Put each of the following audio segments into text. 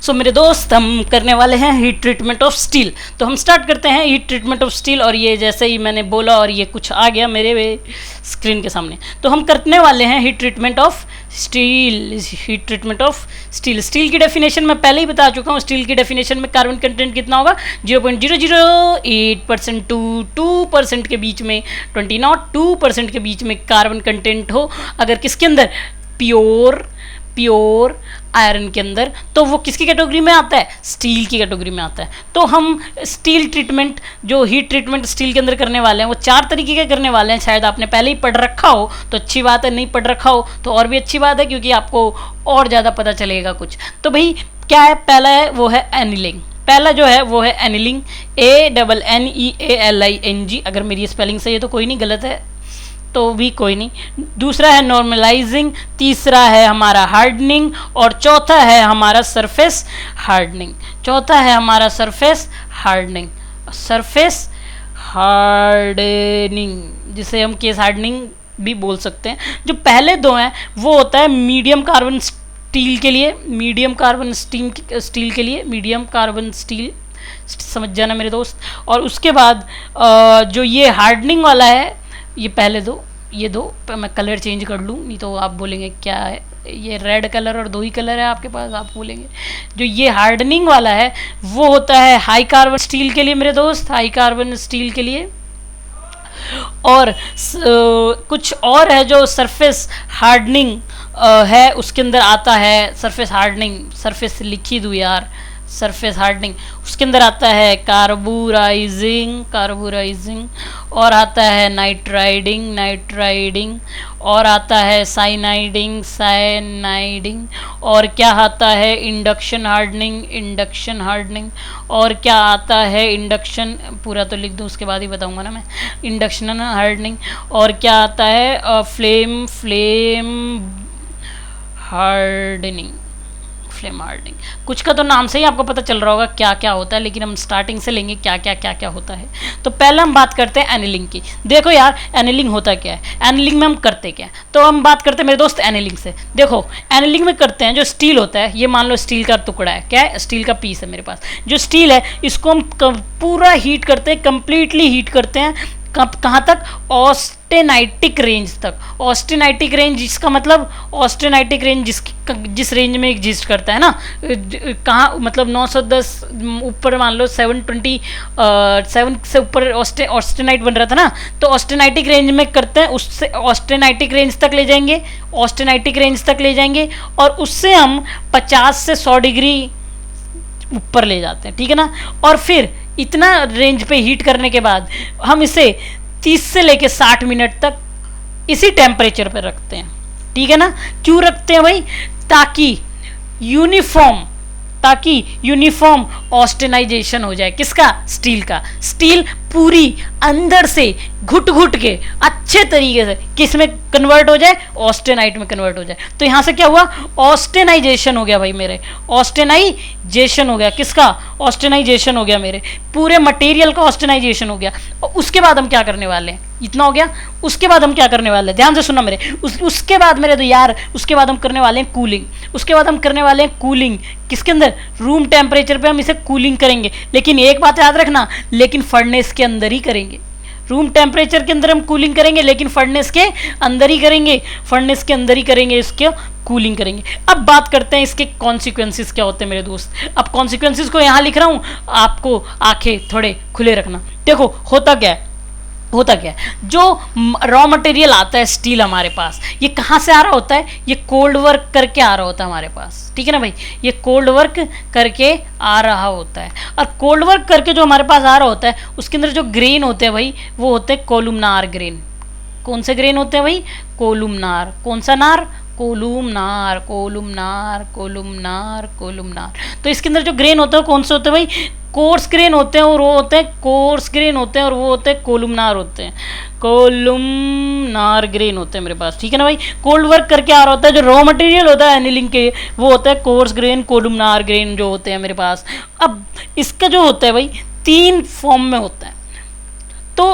सो मेरे दोस्त, हम करने वाले हैं हीट ट्रीटमेंट ऑफ स्टील। तो हम स्टार्ट करते हैं हीट ट्रीटमेंट ऑफ स्टील। और ये जैसे ही मैंने बोला और ये कुछ आ गया मेरे स्क्रीन के सामने, तो हम करने वाले हैं heat treatment of steel. Heat treatment of steel, steel की डेफिनेशन मैं पहले ही बता चुका हूँ। स्टील की डेफिनेशन में कार्बन कंटेंट कितना होगा, 0.008% टू 2% के बीच में, 20.2% के बीच में कार्बन कंटेंट हो अगर किसके अंदर, प्योर आयरन के अंदर, तो वो किसकी कैटेगरी में आता है, स्टील की कैटेगरी में आता है। तो हम स्टील ट्रीटमेंट, जो हीट ट्रीटमेंट स्टील के अंदर करने वाले हैं, वो 4 तरीके के करने वाले हैं। शायद आपने पहले ही पढ़ रखा हो तो अच्छी बात है, नहीं पढ़ रखा हो तो और भी अच्छी बात है, क्योंकि आपको और ज़्यादा पता चलेगा कुछ। तो भाई क्या है, पहला है वो है एनिलिंग। पहला जो है वो है एनिलिंग, ANNEALING। अगर मेरी स्पेलिंग सही है तो कोई नहीं, गलत है तो भी कोई नहीं। दूसरा है नॉर्मलाइजिंग, तीसरा है हमारा हार्डनिंग, और चौथा है हमारा सरफेस हार्डनिंग। सरफेस हार्डनिंग जिसे हम केस हार्डनिंग भी बोल सकते हैं। जो पहले दो हैं वो होता है मीडियम कार्बन स्टील के लिए, मीडियम कार्बन स्टील, समझ जाना मेरे दोस्त। और उसके बाद जो ये हार्डनिंग वाला है, ये पहले दो, ये दो, मैं कलर चेंज कर लूँ नहीं तो आप बोलेंगे क्या है ये रेड कलर और 2 ही कलर है आपके पास, आप बोलेंगे। जो ये हार्डनिंग वाला है वो होता है हाई कार्बन स्टील के लिए मेरे दोस्त, हाई कार्बन स्टील के लिए। और कुछ और है जो सरफेस हार्डनिंग है, उसके अंदर आता है सरफेस हार्डनिंग, सरफेस लिखी दूँ यार, सरफेस हार्डनिंग, उसके अंदर आता है कार्बोराइजिंग, और आता है नाइट्राइडिंग, और आता है साइनाइडिंग, और क्या आता है इंडक्शन हार्डनिंग, और क्या आता है इंडक्शन, पूरा तो लिख दूँ उसके बाद ही बताऊंगा ना मैं, इंडक्शन हार्डनिंग, और क्या आता है फ्लेम हार्डनिंग। कुछ का तो नाम से ही आपको पता चल रहा होगा क्या क्या होता है, लेकिन हम स्टार्टिंग से लेंगे क्या क्या होता है। तो पहले हम बात करते हैं एनिलिंग की। देखो यार, एनिलिंग होता क्या है, एनिलिंग में हम करते क्या है, तो हम बात करते हैं मेरे दोस्त एनिलिंग से। देखो एनिलिंग में करते हैं, जो स्टील होता है, ये मान लो स्टील का टुकड़ा है, क्या है, स्टील का पीस है मेरे पास। जो स्टील है इसको हम पूरा हीट करते हैं, कंप्लीटली हीट करते हैं। कहाँ तक, ऑस्टेनाइटिक रेंज तक। ऑस्टेनाइटिक रेंज, जिसका मतलब ऑस्टेनाइटिक रेंज जिस रेंज में एग्जिस्ट करता है ना, कहाँ मतलब 910 ऊपर, मान लो 727 से ऊपर ऑस्टेनाइट बन रहा था ना, तो ऑस्टेनाइटिक रेंज में करते हैं, उससे ऑस्टेनाइटिक रेंज तक ले जाएंगे, और उससे हम 50 से 100 डिग्री ऊपर ले जाते हैं, ठीक है ना। और फिर इतना रेंज पे हीट करने के बाद हम इसे 30 से लेके 60 मिनट तक इसी टेम्परेचर पे रखते हैं, ठीक है ना। क्यों रखते हैं भाई, ताकि यूनिफॉर्म ऑस्टेनाइजेशन हो जाए। किसका, स्टील का। स्टील पूरी अंदर से घुट के अच्छे तरीके से किस में कन्वर्ट हो जाए, ऑस्टेनाइट में कन्वर्ट हो जाए। तो यहां से क्या हुआ, ऑस्टेनाइजेशन हो गया भाई मेरे, ऑस्टेनाइजेशन हो गया। किसका, ऑस्टेनाइजेशन हो गया, मेरे पूरे मटेरियल का ऑस्टेनाइजेशन हो गया। और उसके बाद हम क्या करने वाले हैं, इतना हो गया। उसके बाद हम क्या करने वाले हैं, ध्यान से सुनना मेरे, उसके बाद मेरे तो यार, उसके बाद हम करने वाले हैं कूलिंग। किसके अंदर, रूम टेम्परेचर पे हम इसे कूलिंग करेंगे। लेकिन एक बात याद रखना, लेकिन फर्नेस के अंदर ही करेंगे। रूम टेम्परेचर के अंदर हम कूलिंग करेंगे, लेकिन फर्नेस के अंदर ही करेंगे, इसके कूलिंग करेंगे। अब बात करते हैं इसके कॉन्सिक्वेंसेस क्या होते हैं मेरे दोस्त। अब कॉन्सिक्वेंसेस को यहाँ लिख रहा हूँ, आपको आंखें थोड़े खुले रखना। देखो होता क्या है, जो रॉ मटेरियल आता है स्टील हमारे पास, ये कहाँ से आ रहा होता है, ये कोल्ड वर्क करके आ रहा होता है हमारे पास, ठीक है ना भाई। ये कोल्ड वर्क करके आ रहा होता है, और कोल्ड वर्क करके जो हमारे पास आ रहा होता है, उसके अंदर जो ग्रेन होते हैं भाई, वो होते हैं कोलुमनार ग्रेन। कौन से ग्रेन होते हैं भाई, कोलुमनार। कौन सा नार, कोलुमनार। तो इसके अंदर जो ग्रेन होते हैं कौन से होते हैं भाई, कोर्स ग्रेन होते हैं, और वो होते हैं कोलुमनार ग्रेन होते हैं मेरे पास, ठीक है ना भाई। कोल्ड वर्क करके आ रहा होता है, जो रॉ मटेरियल होता है एनिलिंग के, वो होता है कोर्स ग्रेन, कोलुमनार ग्रेन जो होते हैं मेरे पास। अब इसका जो होता है भाई 3 फॉर्म में होता है। तो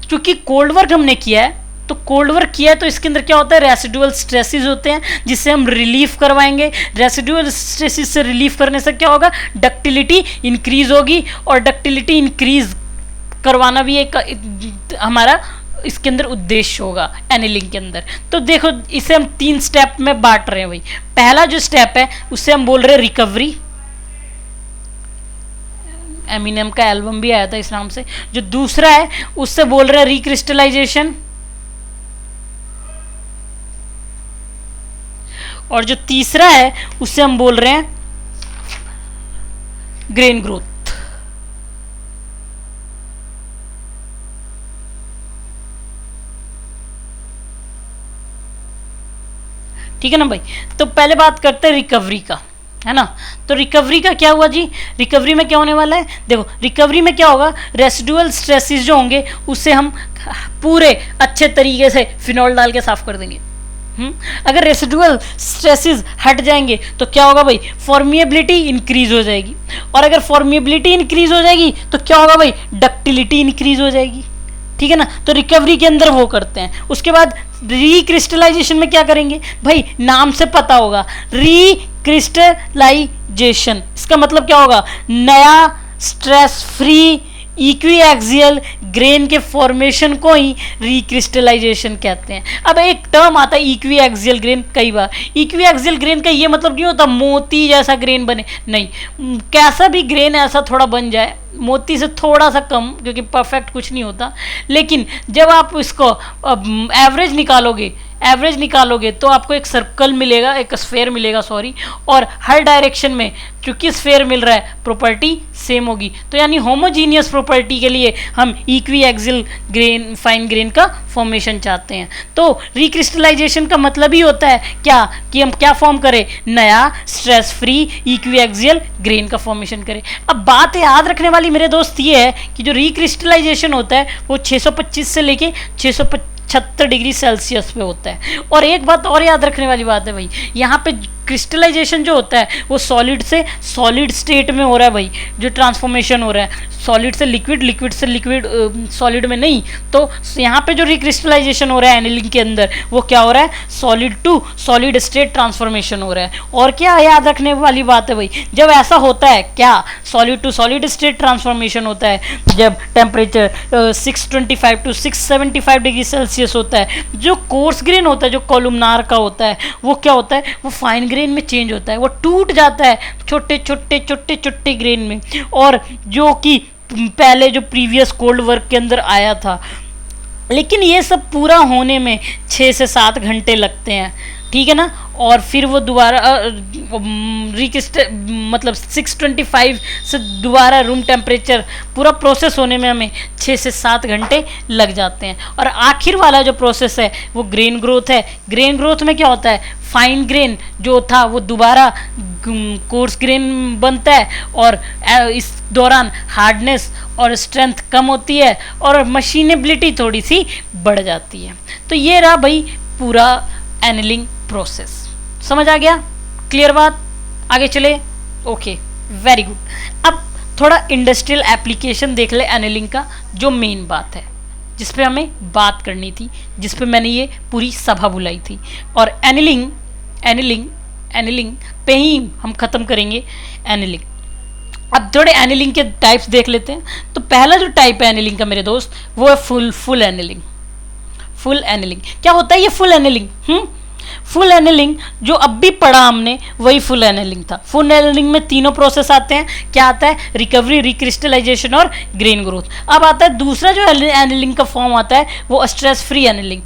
क्योंकि कोल्ड वर्क हमने किया है, तो कोल्ड वर्क किया है तो इसके अंदर क्या होता है, रेसिडुअल स्ट्रेसेस होते हैं जिससे हम रिलीफ करवाएंगे। रेसिडुअल स्ट्रेसेस से रिलीफ करने से क्या होगा, डक्टिलिटी इंक्रीज होगी, और डक्टिलिटी इंक्रीज करवाना भी एक हमारा इसके अंदर उद्देश्य होगा एनिलिंग के अंदर। तो देखो इसे हम 3 स्टेप में बांट रहे हैं भाई। पहला जो स्टेप है उसे हम बोल रहे हैं रिकवरी, एमिनेम का एल्बम भी आया था इस नाम से। जो दूसरा है उससे बोल रहे हैं रिक्रिस्टलाइजेशन, और जो तीसरा है उससे हम बोल रहे हैं ग्रेन ग्रोथ। ठीक है ना भाई। तो पहले बात करते हैं रिकवरी का, है ना। तो रिकवरी का क्या हुआ जी, रिकवरी में क्या होने वाला है, देखो रिकवरी में क्या होगा, रेसिडुअल स्ट्रेसेस जो होंगे उससे हम पूरे अच्छे तरीके से फिनॉल डाल के साफ कर देंगे। अगर रेसिडुअल स्ट्रेसेस हट जाएंगे तो क्या होगा भाई, फॉर्मिएबिलिटी इंक्रीज हो जाएगी, और अगर फॉर्मिएबिलिटी इंक्रीज हो जाएगी तो क्या होगा भाई, डक्टिलिटी इंक्रीज हो जाएगी। ठीक है ना। तो रिकवरी के अंदर वो करते हैं। उसके बाद रिक्रिस्टलाइजेशन में क्या करेंगे भाई, नाम से पता होगा, रिक्रिस्टलाइजेशन इसका मतलब क्या होगा, नया स्ट्रेस फ्री इक्विएक्सियल ग्रेन के फॉर्मेशन को ही रिक्रिस्टलाइजेशन कहते हैं। अब एक टर्म आता है इक्विएक्सियल ग्रेन, कई बार इक्विएक्सियल ग्रेन का ये मतलब नहीं होता मोती जैसा ग्रेन बने, नहीं, कैसा भी ग्रेन ऐसा थोड़ा बन जाए, मोती से थोड़ा सा कम, क्योंकि परफेक्ट कुछ नहीं होता। लेकिन जब आप इसको एवरेज निकालोगे तो आपको एक सर्कल मिलेगा, एक स्फेयर मिलेगा सॉरी, और हर डायरेक्शन में क्योंकि स्फेयर मिल रहा है प्रॉपर्टी सेम होगी। तो यानी होमोजीनियस प्रॉपर्टी के लिए हम इक्विएक्सियल ग्रेन, फाइन ग्रेन का फॉर्मेशन चाहते हैं। तो रिक्रिस्टलाइजेशन का मतलब ही होता है क्या, कि हम क्या फॉर्म करें, नया स्ट्रेस फ्री इक्विएक्सियल ग्रेन का फॉर्मेशन करें। अब बात याद रखने वाली मेरे दोस्त ये है कि जो रिक्रिस्टलाइजेशन होता है वो 625 से लेके 675 डिग्री सेल्सियस पे होता है। और एक बात और याद रखने वाली बात है भाई, यहाँ पे क्रिस्टलाइजेशन जो होता है वो सॉलिड से सॉलिड स्टेट में हो रहा है भाई, जो ट्रांसफॉर्मेशन हो रहा है सॉलिड से लिक्विड, लिक्विड से लिक्विड, सॉलिड में नहीं। तो यहाँ पे जो रिक्रिस्टलाइजेशन हो रहा है एनिलिंग के अंदर वो क्या हो रहा है, solid to solid state transformation हो रहा है। और क्या याद रखने वाली बात है भाई, जब ऐसा होता है क्या, solid to solid state transformation होता है जब टेम्परेचर 625 टू 675 डिग्री सेल्सियस होता है, जो कोर्स ग्रेन होता है, जो कॉलमनार का होता है, वो क्या होता है, वो फाइन ग्रेन में चेंज होता है, वो टूट जाता है छोटे छोटे छोटे छोटे ग्रेन में। और जो कि पहले जो प्रीवियस कोल्ड वर्क के अंदर आया था, लेकिन ये सब पूरा होने में 6 से 7 घंटे लगते हैं। ठीक है ना। और फिर वो दोबारा मतलब 625 से दोबारा रूम टेम्परेचर पूरा प्रोसेस होने में हमें 6 से 7 घंटे लग जाते हैं। और आखिर वाला जो प्रोसेस है वो ग्रेन ग्रोथ है। ग्रेन ग्रोथ में क्या होता है, फाइन ग्रेन जो था वो दोबारा कोर्स ग्रेन बनता है, और इस दौरान हार्डनेस और स्ट्रेंथ कम होती है और मशीनेबिलिटी थोड़ी सी बढ़ जाती है। तो ये रहा भाई पूरा एनिलिंग प्रोसेस। समझ आ गया, क्लियर बात, आगे चले। Okay, very good. अब थोड़ा इंडस्ट्रियल एप्लीकेशन देख ले एनिलिंग का, जो मेन बात है जिस पे हमें बात करनी थी, जिस पे मैंने ये पूरी सभा बुलाई थी। और एनिलिंग पे ही हम खत्म करेंगे एनिलिंग। अब थोड़े एनिलिंग के टाइप्स देख लेते हैं। तो पहला जो टाइप है एनिलिंग का मेरे दोस्त वो है फुल एनिलिंग। फुल एनिलिंग क्या होता है, ये फुल एनिलिंग फुल एनिलिंग जो अब भी पढ़ा हमने वही फुल एनिलिंग था। फुल एनिलिंग में तीनों प्रोसेस आते हैं। क्या आता है, रिकवरी, रिक्रिस्टलाइजेशन और ग्रेन ग्रोथ। अब आता है दूसरा जो एनिलिंग का फॉर्म आता है वो stress free annealing,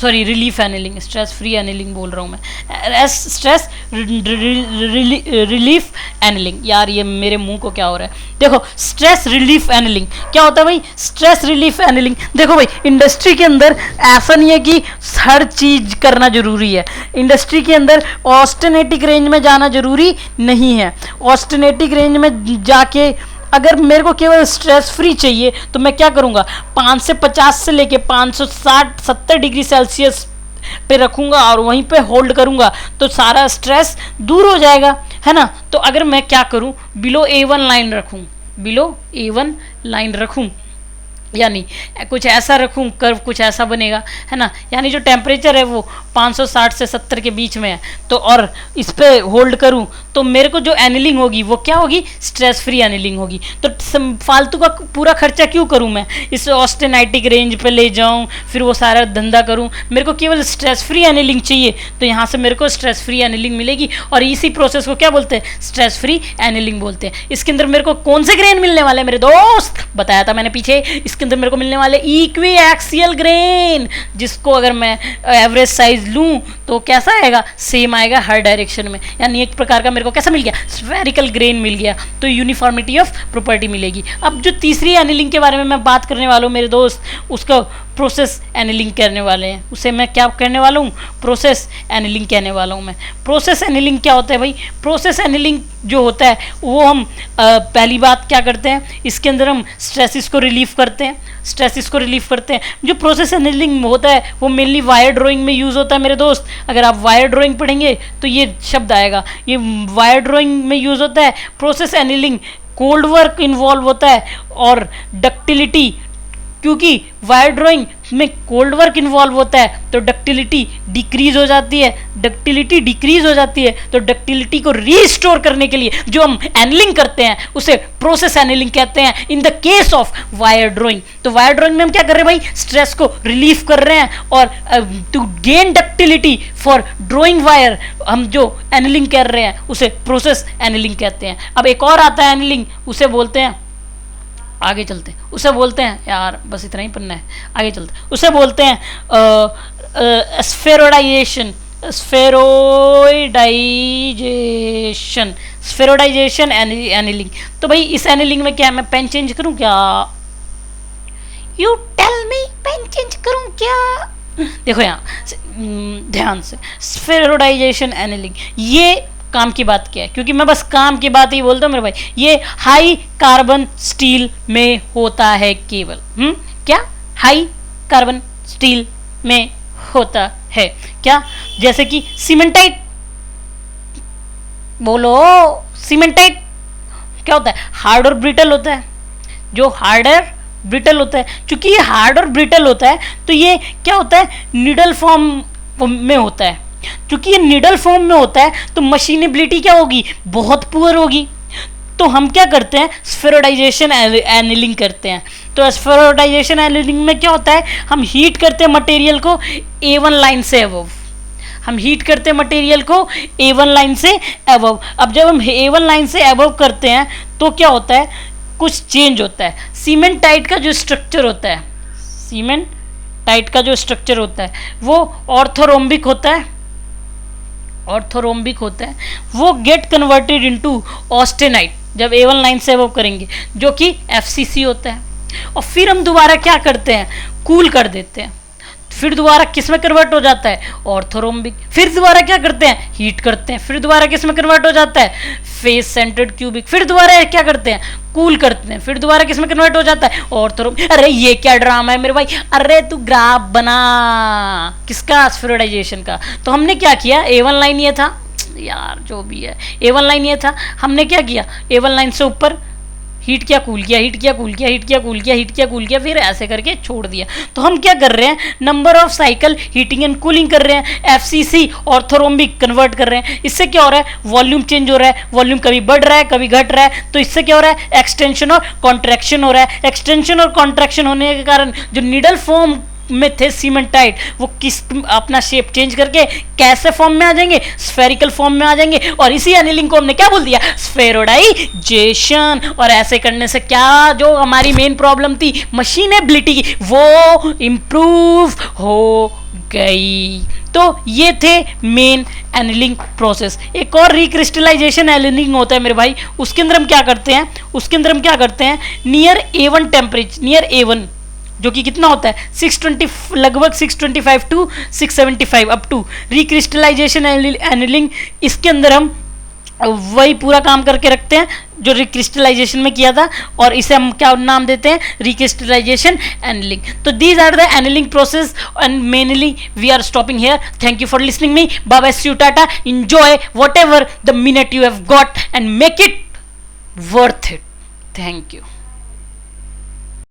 relief annealing, stress free annealing बोल रहा हूँ मैं, स्ट्रेस रिलीफ एनिलिंग। यार ये मेरे मुंह को क्या हो रहा है, देखो स्ट्रेस रिलीफ एनिलिंग क्या होता है भाई, स्ट्रेस रिलीफ एनिलिंग। देखो भाई इंडस्ट्री के अंदर ऐसा नहीं है कि हर चीज करना जरूरी है। इंडस्ट्री के अंदर ऑस्टेनेटिक रेंज में जाना जरूरी नहीं है। ऑस्टेनेटिक रेंज में जाके अगर मेरे को केवल स्ट्रेस फ्री चाहिए तो मैं क्या करूँगा, 550 से लेके 560-70 डिग्री सेल्सियस पे रखूँगा और वहीं पे होल्ड करूँगा तो सारा स्ट्रेस दूर हो जाएगा, है ना। तो अगर मैं क्या करूँ, बिलो A1 लाइन रखूँ, यानी कुछ ऐसा रखूं कर्व कुछ ऐसा बनेगा, है ना। यानी जो टेम्परेचर है वो 560 से 70 के बीच में है, तो और इस पे होल्ड करूं तो मेरे को जो एनिलिंग होगी वो क्या होगी, स्ट्रेस फ्री एनिलिंग होगी। तो फालतू का पूरा खर्चा क्यों करूं मैं, इस ऑस्टेनाइटिक रेंज पे ले जाऊं फिर वो सारा धंधा करूं, मेरे को केवल स्ट्रेस फ्री एनिलिंग चाहिए। तो यहाँ से मेरे को स्ट्रेस फ्री एनिलिंग मिलेगी और इसी प्रोसेस को क्या बोलते हैं, स्ट्रेस फ्री एनिलिंग बोलते हैं। इसके अंदर मेरे को कौन से ग्रेन मिलने वाले हैं मेरे दोस्त, बताया था मैंने पीछे, इसके अंदर मेरे को मिलने वाले इक्वी एक्सियल ग्रेन, जिसको अगर मैं एवरेज साइज लूं तो कैसा आएगा, सेम आएगा हर डायरेक्शन में। यानी एक प्रकार का मेरे को कैसा मिल गया, स्फेरिकल ग्रेन मिल गया, तो यूनिफॉर्मिटी ऑफ प्रॉपर्टी मिलेगी। अब जो तीसरी एनिलिंग के बारे में मैं बात करने वाला हूं मेरे दोस्त, उसका प्रोसेस एनिलिंग करने वाले हैं, उसे मैं क्या कहने वाला हूँ, प्रोसेस एनिलिंग कहने वाला हूँ मैं। प्रोसेस एनिलिंग क्या होता है भाई, प्रोसेस एनिलिंग जो होता है वो हम पहली बात क्या करते हैं, इसके अंदर हम स्ट्रेसिस को रिलीव करते हैं, स्ट्रेसिस को रिलीव करते हैं। जो प्रोसेस एनिलिंग होता है वो मेनली वायर ड्राइंग में यूज़ होता है मेरे दोस्त। अगर आप वायर ड्राइंग पढ़ेंगे तो ये शब्द आएगा, ये वायर ड्राइंग में यूज़ होता है। Process annealing cold work involve होता है और डक्टिलिटी, क्योंकि वायर ड्राइंग में कोल्ड वर्क इन्वॉल्व होता है तो डक्टिलिटी डिक्रीज हो जाती है, डक्टिलिटी डिक्रीज हो जाती है। तो डक्टिलिटी को रीस्टोर करने के लिए जो हम एनिलिंग करते हैं उसे प्रोसेस एनिलिंग कहते हैं in the case of wire drawing. तो वायर ड्राइंग में हम क्या कर रहे हैं भाई, स्ट्रेस को रिलीफ कर रहे हैं और to gain ductility for drawing wire हम जो एनिलिंग कर रहे हैं उसे प्रोसेस एनिलिंग कहते हैं। अब एक और आता है एनिलिंग, उसे बोलते हैं, आगे चलते हैं, उसे बोलते हैं, यार बस इतना ही पढ़ना है, आगे चलते हैं, उसे बोलते हैं स्फेरोडाइजेशन, स्फेरोडाइजेशन, स्फेरोडाइजेशन एनिलिंग। तो भाई इस एनिलिंग में क्या है, मैं पेन चेंज करूं क्या, you tell me, pen change करूं क्या, देखो यहाँ ध्यान से, स्फेरोडाइजेशन एनिलिंग ये काम की बात क्या है, क्योंकि मैं बस काम की बात ही बोलता हूँ मेरे भाई, ये हाई कार्बन स्टील में होता है केवल, क्या हाई कार्बन स्टील में होता है क्या, जैसे कि सीमेंटाइट, बोलो सीमेंटाइट क्या होता है, हार्ड और ब्रिटल होता है। जो हार्डर ब्रिटल होता है, क्योंकि ये हार्ड और ब्रिटल होता है तो ये क्या होता है, निडल फॉर्म में होता है। क्योंकि ये निडल फॉर्म में होता है तो मशीनेबिलिटी क्या होगी, बहुत पुअर होगी। तो हम क्या करते हैं, स्फेरोडाइजेशन एनिलिंग करते हैं। तो स्फेरोडाइजेशन एनिलिंग में क्या होता है, हम हीट करते हैं मटेरियल को A1 लाइन से अबव, हम हीट करते हैं मटेरियल को A1 लाइन से अबव। अब जब हम A1 लाइन से अबव करते हैं तो क्या होता है, कुछ चेंज होता है। सीमेंटाइट का जो स्ट्रक्चर होता है, सीमेंटाइट का जो स्ट्रक्चर होता है वो ऑर्थोरोम्बिक होता है, ऑर्थोरोम्बिक होता है, वो गेट कन्वर्टेड इनटू ऑस्टेनाइट जब A1 लाइन से अबव करेंगे, जो कि FCC होता है। और फिर हम दोबारा क्या करते हैं, कूल कर देते हैं, फिर दोबारा किस में कन्वर्ट हो जाता है, ऑर्थोरोम्बिक। फिर दोबारा क्या करते हैं, हीट करते हैं, फिर दोबारा किस में कन्वर्ट हो जाता है, फेस सेंटर्ड क्यूबिक। फिर दोबारा क्या करते हैं, कूल करते हैं, फिर दोबारा किस में कन्वर्ट हो जाता है, ऑर्थोरोम्बिक। अरे ये क्या ड्रामा है मेरे भाई, अरे तू ग्राफ बना किसका, स्फेरोडाइजेशन का। तो हमने क्या किया, A1 लाइन ये था यार, जो भी है A1 लाइन ये था, हमने क्या किया, A1 लाइन से ऊपर हीट किया, कूल किया, हीट किया, कूल किया, हीट किया, कूल किया, हीट किया, कूल किया, फिर ऐसे करके छोड़ दिया। तो हम क्या कर रहे हैं, number of cycle heating and cooling कर रहे हैं, FCC ऑर्थोरोम्बिक कन्वर्ट कर रहे हैं। इससे क्या हो रहा है, वॉल्यूम चेंज हो रहा है, वॉल्यूम कभी बढ़ रहा है कभी घट रहा है। तो इससे क्या हो रहा है, एक्सटेंशन और कॉन्ट्रैक्शन हो रहा है। एक्सटेंशन और कॉन्ट्रैक्शन होने के कारण जो निडल फॉर्म में थे सीमेंटाइट, वो किस अपना शेप चेंज करके कैसे फॉर्म में आ जाएंगे, स्फेरिकल फॉर्म में आ जाएंगे। और इसी एनिलिंग को हमने क्या बोल दिया, स्फेरोडाइजेशन। और ऐसे करने से क्या, जो हमारी मेन प्रॉब्लम थी मशीनेबिलिटी की, वो इंप्रूव हो गई। तो ये थे मेन एनिलिंग प्रोसेस। एक और रिक्रिस्टलाइजेशन एनिलिंग होता है मेरे भाई, उसके अंदर हम क्या करते हैं, उसके अंदर हम क्या करते हैं, near A1 temperature, near A1 जो कि कितना होता है 620, लगभग 625 to 675 up to recrystallization annealing. इसके अंदर हम वही पूरा काम करके रखते हैं जो रिक्रिस्टलाइजेशन में किया था, और इसे हम क्या नाम देते हैं, रिक्रिस्टलाइजेशन एनिलिंग। तो these are the annealing process and mainly we are stopping here. Thank you for listening me, bye bye, see you, tata, enjoy whatever the minute you have got and make it worth it. Thank you.